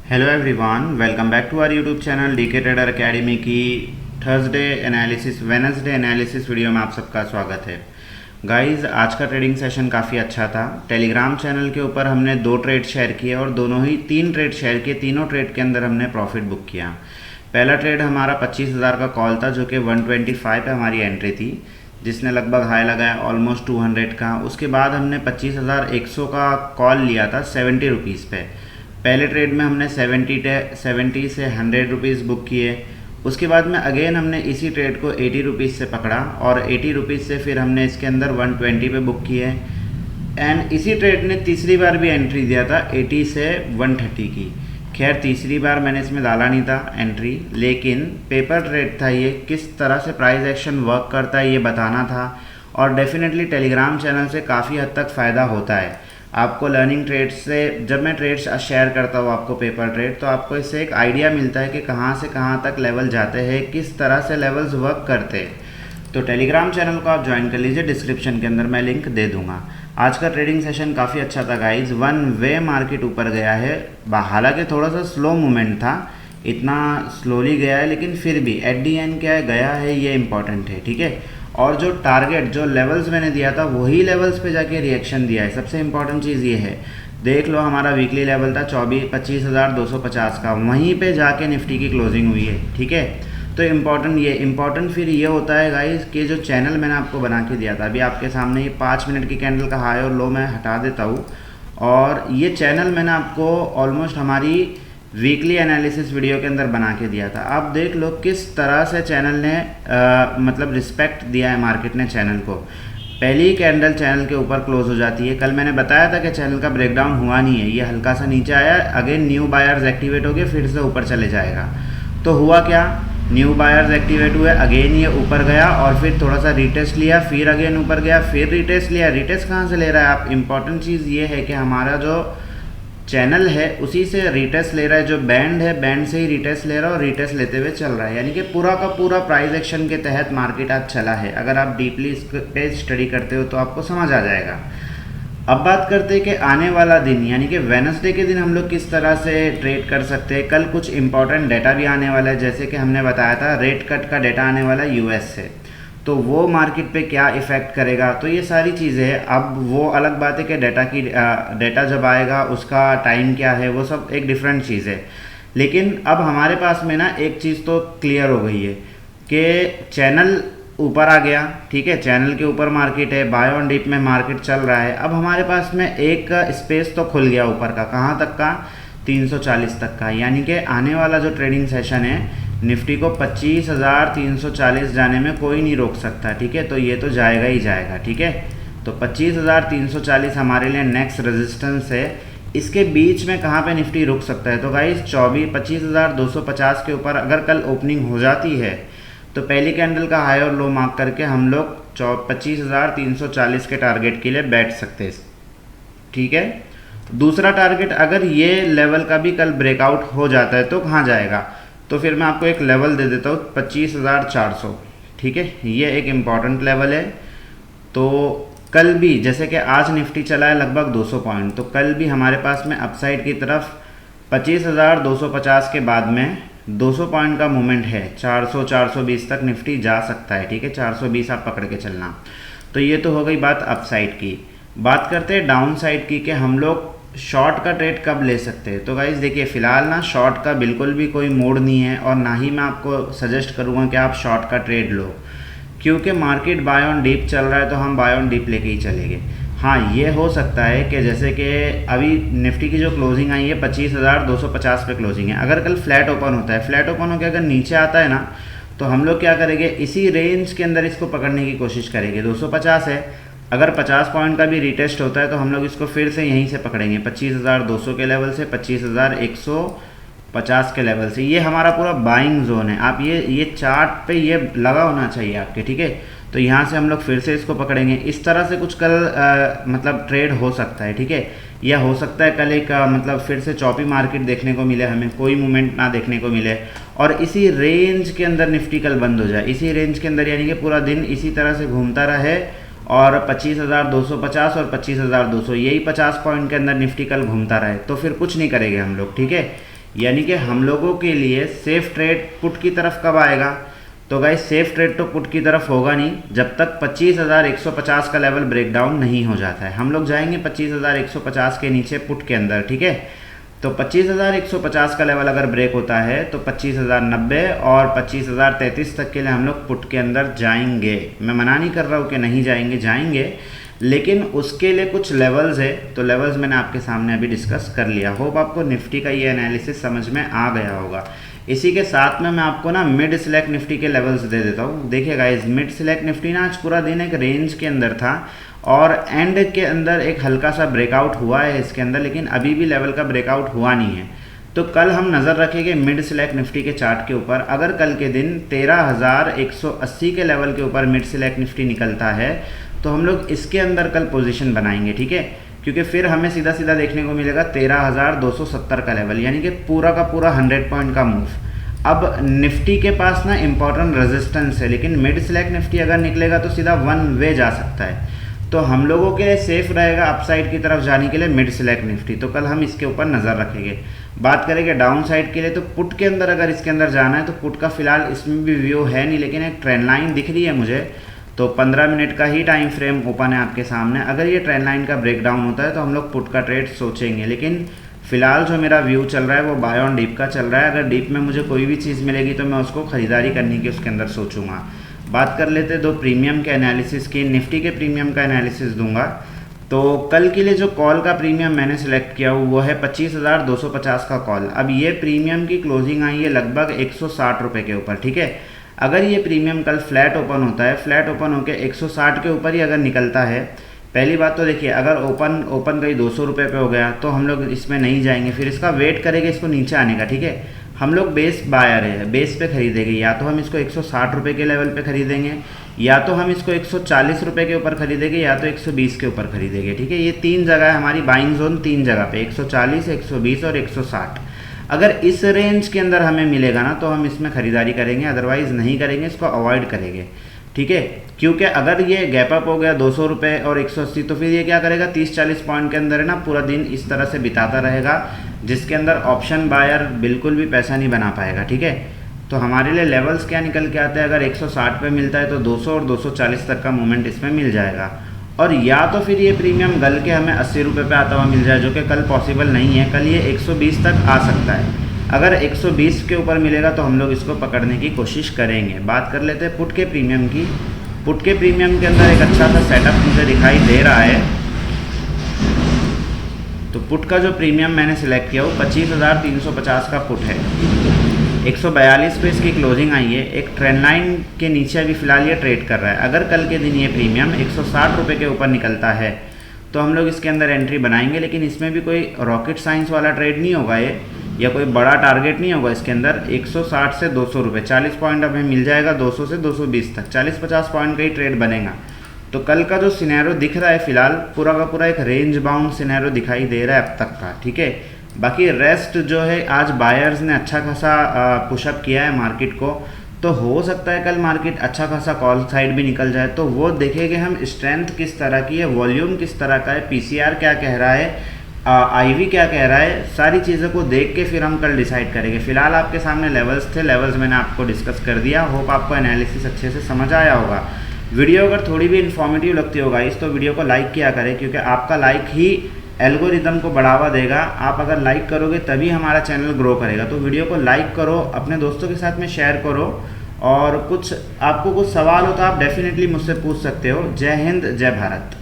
Hello everyone, welcome back to our YouTube channel DK trader academy की Thursday analysis Wednesday analysis video में आप सबका स्वागत है। गाइस, आज का ट्रेडिंग सेशन काफ़ी अच्छा था। टेलीग्राम चैनल के ऊपर हमने 2 ट्रेड शेयर किए और दोनों ही 3 ट्रेड शेयर किए। तीनों ट्रेड के अंदर हमने प्रॉफिट बुक किया। पहला ट्रेड हमारा 25,000 का कॉल था, जो कि 125 पे हमारी एंट्री थी, जिसने लगभग हाई लगाया ऑलमोस्ट 200 का। उसके बाद हमने 25,100 का कॉल लिया था 70 रुपीज़ पे। पहले ट्रेड में हमने 70 से 100 रुपीज़ बुक किए। उसके बाद में अगेन हमने इसी ट्रेड को 80 रुपीज़ से पकड़ा और 80 रुपीज़ से फिर हमने इसके अंदर 120 पे बुक किए। एंड इसी ट्रेड ने तीसरी बार भी एंट्री दिया था 80 से 130 की। खैर, तीसरी बार मैंने इसमें डाला नहीं था एंट्री, लेकिन पेपर ट्रेड था ये। किस तरह से प्राइस एक्शन वर्क करता है ये बताना था। और डेफिनेटली टेलीग्राम चैनल से काफ़ी हद तक फ़ायदा होता है आपको लर्निंग ट्रेड्स से। जब मैं ट्रेड्स शेयर करता हूँ आपको पेपर ट्रेड, तो आपको इससे एक आइडिया मिलता है कि कहाँ से कहाँ तक लेवल जाते हैं, किस तरह से लेवल्स वर्क करते हैं। तो टेलीग्राम चैनल को आप ज्वाइन कर लीजिए, डिस्क्रिप्शन के अंदर मैं लिंक दे दूंगा। आज का ट्रेडिंग सेशन काफ़ी अच्छा था गाइज। वन वे मार्केट ऊपर गया है, हालांकि थोड़ा सा स्लो मूवमेंट था, इतना स्लोली गया है, लेकिन फिर भी एट दी एंड क्या गया है ये इंपॉर्टेंट है, ठीक है। और जो टारगेट, जो लेवल्स मैंने दिया था, वही लेवल्स पे जाके रिएक्शन दिया है। सबसे इंपॉर्टेंट चीज़ ये है, देख लो हमारा वीकली लेवल था 25,250 का, वहीं पे जाके निफ्टी की क्लोजिंग हुई है, ठीक है। तो इम्पॉर्टेंट फिर ये होता है गाइस कि जो चैनल मैंने आपको बना के दिया था, अभी आपके सामने ये 5 मिनट की कैंडल का हाई और लो मैं हटा देता हूँ। और ये चैनल मैंने आपको ऑलमोस्ट हमारी वीकली एनालिसिस वीडियो के अंदर बना के दिया था। आप देख लो किस तरह से चैनल ने मतलब रिस्पेक्ट दिया है मार्केट ने चैनल को। पहली कैंडल चैनल के ऊपर क्लोज हो जाती है। कल मैंने बताया था कि चैनल का ब्रेकडाउन हुआ नहीं है, ये हल्का सा नीचे आया, अगेन न्यू बायर्स एक्टिवेट हो गए, फिर से ऊपर चले जाएगा। तो हुआ क्या, न्यू बायर्स एक्टिवेट हुए, अगेन ये ऊपर गया और फिर थोड़ा सा रिटेस्ट लिया, फिर अगेन ऊपर गया, फिर रिटेस्ट लिया। रिटेस्ट कहाँ से ले रहा है आप, इंपॉर्टेंट चीज़ ये है कि हमारा जो चैनल है उसी से रिटेस्ट ले रहा है, जो बैंड है बैंड से ही रिटेस्ट ले रहा है और रिटेस्ट लेते हुए चल रहा है। यानी कि पूरा का पूरा प्राइस एक्शन के तहत मार्केट आज चला है। अगर आप डीपली इस पे स्टडी करते हो तो आपको समझ आ जाएगा। अब बात करते हैं कि आने वाला दिन यानी कि वेडनेसडे के दिन हम लोग किस तरह से ट्रेड कर सकते हैं। कल कुछ इंपॉर्टेंट डाटा भी आने वाला है, जैसे कि हमने बताया था रेट कट का डाटा आने वाला है यूएस से, तो वो मार्केट पे क्या इफ़ेक्ट करेगा। तो ये सारी चीज़ें हैं। अब वो अलग बात है कि डाटा जब आएगा उसका टाइम क्या है, वो सब एक डिफरेंट चीज़ है। लेकिन अब हमारे पास में ना एक चीज़ तो क्लियर हो गई है कि चैनल ऊपर आ गया, ठीक है, चैनल के ऊपर मार्केट है, बाय ऑन डिप में मार्केट चल रहा है। अब हमारे पास में एक स्पेस तो खुल गया ऊपर का, कहाँ तक का, 340 तक का। यानी कि आने वाला जो ट्रेडिंग सेशन है निफ्टी को 25,340 जाने में कोई नहीं रोक सकता, ठीक है। तो ये तो जाएगा ही जाएगा, ठीक है। तो 25,340 हमारे लिए नेक्स्ट रेजिस्टेंस है। इसके बीच में कहाँ पे निफ्टी रुक सकता है, तो गाइस 25,250 के ऊपर अगर कल ओपनिंग हो जाती है तो पहली कैंडल का हाई और लो मार्क करके हम लोग 25,340 के टारगेट के लिए बैठ सकते हैं, ठीक है। दूसरा टारगेट, अगर ये लेवल का भी कल ब्रेकआउट हो जाता है तो कहाँ जाएगा, तो फिर मैं आपको एक लेवल दे देता हूँ 25,400, ठीक है। ये एक इम्पॉर्टेंट लेवल है। तो कल भी जैसे कि आज निफ्टी चला है लगभग 200 पॉइंट, तो कल भी हमारे पास में अपसाइड की तरफ 25,250 के बाद में 200 पॉइंट का मूवमेंट है। 400-420 तक निफ्टी जा सकता है, ठीक है। 420 आप पकड़ के चलना। तो ये तो हो गई बात अपसाइड की। बात करते हैं डाउन साइड की कि हम लोग शॉर्ट का ट्रेड कब ले सकते हैं। तो गाइज़ देखिए, फ़िलहाल ना शॉर्ट का बिल्कुल भी कोई मोड नहीं है और ना ही मैं आपको सजेस्ट करूँगा कि आप शॉर्ट का ट्रेड लो, क्योंकि मार्केट बाय ऑन डीप चल रहा है तो हम बाय ऑन डीप लेके ही चलेंगे। हाँ, ये हो सकता है कि जैसे कि अभी निफ्टी की जो क्लोजिंग आई है 25,250 पे क्लोजिंग है। अगर कल फ्लैट ओपन होता है, फ्लैट ओपन होकर अगर नीचे आता है ना, तो हम लोग क्या करेंगे, इसी रेंज के अंदर इसको पकड़ने की कोशिश करेंगे। 250 है, अगर 50 पॉइंट का भी रिटेस्ट होता है तो हम लोग इसको फिर से यहीं से पकड़ेंगे, 25,200 के लेवल से, 25,150 के लेवल से। ये हमारा पूरा बाइंग जोन है। आप ये चार्ट पे ये लगा होना चाहिए आपके, ठीक है। तो यहाँ से हम लोग फिर से इसको पकड़ेंगे। इस तरह से कुछ कल मतलब ट्रेड हो सकता है, ठीक है। या हो सकता है कल एक मतलब फिर से चॉपी मार्केट देखने को मिले, हमें कोई मूवमेंट ना देखने को मिले और इसी रेंज के अंदर निफ्टी कल बंद हो जाए। इसी रेंज के अंदर यानी कि पूरा दिन इसी तरह से घूमता रहे और 25,250 और 25,200 यही 50 पॉइंट के अंदर निफ्टी कल घूमता रहे, तो फिर कुछ नहीं करेंगे हम लोग, ठीक है। यानी कि हम लोगों के लिए सेफ ट्रेड पुट की तरफ कब आएगा? तो गाइस सेफ ट्रेड तो पुट की तरफ होगा नहीं जब तक 25,150 का लेवल ब्रेकडाउन नहीं हो जाता है। हम लोग जाएंगे 25,150 के नीचे पुट के अंदर, ठीक है। तो 25,150 का लेवल अगर ब्रेक होता है तो 25,090 और 25,033 तक के लिए हम लोग पुट के अंदर जाएंगे। मैं मना नहीं कर रहा हूँ कि नहीं जाएंगे, जाएंगे, लेकिन उसके लिए कुछ लेवल्स है। तो लेवल्स मैंने आपके सामने अभी डिस्कस कर लिया। होप आपको निफ्टी का ये एनालिसिस समझ में आ गया होगा। इसी के साथ में मैं आपको ना मिड सिलेक्ट निफ्टी के लेवल्स दे देता हूँ। देखिए गाइस, मिड सिलेक्ट निफ्टी ना आज पूरा दिन एक रेंज के अंदर था और एंड के अंदर एक हल्का सा ब्रेकआउट हुआ है इसके अंदर, लेकिन अभी भी लेवल का ब्रेकआउट हुआ नहीं है। तो कल हम नज़र रखेंगे मिड सिलेक्ट निफ्टी के चार्ट के ऊपर। अगर कल के दिन 13,180 के लेवल के ऊपर मिड सिलेक्ट निफ्टी निकलता है तो हम लोग इसके अंदर कल पोजीशन बनाएंगे, ठीक है। क्योंकि फिर हमें सीधा सीधा देखने को मिलेगा 13,270 का लेवल, यानी कि पूरा का पूरा 100 पॉइंट का मूव। अब निफ्टी के पास ना इंपॉर्टेंट रेजिस्टेंस है, लेकिन मिड सिलेक्ट निफ्टी अगर निकलेगा तो सीधा वन वे जा सकता है। तो हम लोगों के लिए सेफ रहेगा अपसाइड की तरफ जाने के लिए मिड सिलेक्ट निफ्टी। तो कल हम इसके ऊपर नज़र रखेंगे। बात करेंगे डाउन साइड के लिए, तो पुट के अंदर अगर इसके अंदर जाना है तो पुट का फिलहाल इसमें भी व्यू है नहीं, लेकिन एक ट्रेंड लाइन दिख रही है मुझे। तो 15 मिनट का ही टाइम फ्रेम ओपन है आपके सामने। अगर ये ट्रेंड लाइन का ब्रेकडाउन होता है तो हम लोग पुट का ट्रेड सोचेंगे, लेकिन फिलहाल जो मेरा व्यू चल रहा है वो बाय ऑन डीप का चल रहा है। अगर डीप में मुझे कोई भी चीज़ मिलेगी तो मैं उसको ख़रीदारी करने की उसके अंदर सोचूंगा। बात कर लेते हैं दो प्रीमियम के एनालिसिस की। निफ्टी के प्रीमियम का एनालिसिस दूंगा। तो कल के लिए जो कॉल का प्रीमियम मैंने सेलेक्ट किया वो है 25,250 का कॉल। अब ये प्रीमियम की क्लोजिंग आई है लगभग 160 रुपये के ऊपर, ठीक है। अगर ये प्रीमियम कल फ्लैट ओपन होता है, फ्लैट ओपन होकर 160 के ऊपर ही अगर निकलता है, पहली बात तो देखिए, अगर ओपन कहीं 200 रुपये पे हो गया तो हम लोग इसमें नहीं जाएंगे, फिर इसका वेट करेंगे इसको नीचे आने का, ठीक है। हम लोग बेस बायर है, बेस पे खरीदेंगे। या तो हम इसको 160 रुपये के लेवल पे खरीदेंगे, या तो हम इसको 140 रुपये के ऊपर खरीदेंगे, या तो 120 के ऊपर खरीदेंगे, ठीक है। ये तीन जगह है हमारी बाइंग जोन, तीन जगह पे 140, 120 और 160। अगर इस रेंज के अंदर हमें मिलेगा ना तो हम इसमें खरीदारी करेंगे, अदरवाइज़ नहीं करेंगे, इसको अवॉइड करेंगे, ठीक है। क्योंकि अगर ये गैप अप हो गया 200 रुपये और 180 तो फिर ये क्या करेगा, 30-40 पॉइंट के अंदर है ना पूरा दिन इस तरह से बिताता रहेगा, जिसके अंदर ऑप्शन बायर बिल्कुल भी पैसा नहीं बना पाएगा, ठीक है। तो हमारे लिए लेवल्स क्या निकल के आते हैं, अगर 160 पे मिलता है तो 200 और 240 तक का मूवमेंट इसमें मिल जाएगा। और या तो फिर ये प्रीमियम गल के हमें 80 रुपये पे आता हुआ मिल जाए, जो कि कल पॉसिबल नहीं है। कल ये 120 तक आ सकता है। अगर 120 के ऊपर मिलेगा तो हम लोग इसको पकड़ने की कोशिश करेंगे। बात कर लेते हैं पुट के प्रीमियम की। पुट के प्रीमियम के अंदर एक अच्छा सा सेटअप मुझे दिखाई दे रहा है। तो पुट का जो प्रीमियम मैंने सिलेक्ट किया वो 25,350 का पुट है। 142 पे इसकी क्लोजिंग आई है। एक ट्रेंड लाइन के नीचे अभी फिलहाल ये ट्रेड कर रहा है। अगर कल के दिन ये प्रीमियम 160 रुपये के ऊपर निकलता है तो हम लोग इसके अंदर एंट्री बनाएंगे, लेकिन इसमें भी कोई रॉकेट साइंस वाला ट्रेड नहीं होगा ये, या कोई बड़ा टारगेट नहीं होगा इसके अंदर। 160 से 200 रुपये, 40 पॉइंट हमें मिल जाएगा, 200 से 220 तक 40-50 पॉइंट का ही ट्रेड बनेगा। तो कल का जो सिनेरियो दिख रहा है फिलहाल पूरा का पूरा एक रेंज बाउंड सिनेरियो दिखाई दे रहा है अब तक का, ठीक है। बाकी रेस्ट जो है आज बायर्स ने अच्छा खासा पुशअप किया है मार्केट को, तो हो सकता है कल मार्केट अच्छा खासा कॉल साइड भी निकल जाए। तो वो देखेंगे हम स्ट्रेंथ किस तरह की है, वॉल्यूम किस तरह का है, पीसीआर क्या कह रहा है, आईवी क्या कह रहा है, सारी चीज़ों को देख के फिर हम कल डिसाइड करेंगे। फिलहाल आपके सामने लेवल्स थे, लेवल्स मैंने आपको डिस्कस कर दिया। होप आपको एनालिसिस अच्छे से समझ आया होगा। वीडियो अगर थोड़ी भी इन्फॉर्मेटिव लगती होगा इस तो वीडियो को लाइक किया करें, क्योंकि आपका लाइक ही एल्गोरिदम को बढ़ावा देगा। आप अगर लाइक करोगे तभी हमारा चैनल ग्रो करेगा। तो वीडियो को लाइक करो, अपने दोस्तों के साथ में शेयर करो, और कुछ आपको कुछ सवाल हो तो आप डेफिनेटली मुझसे पूछ सकते हो। जय हिंद, जय भारत।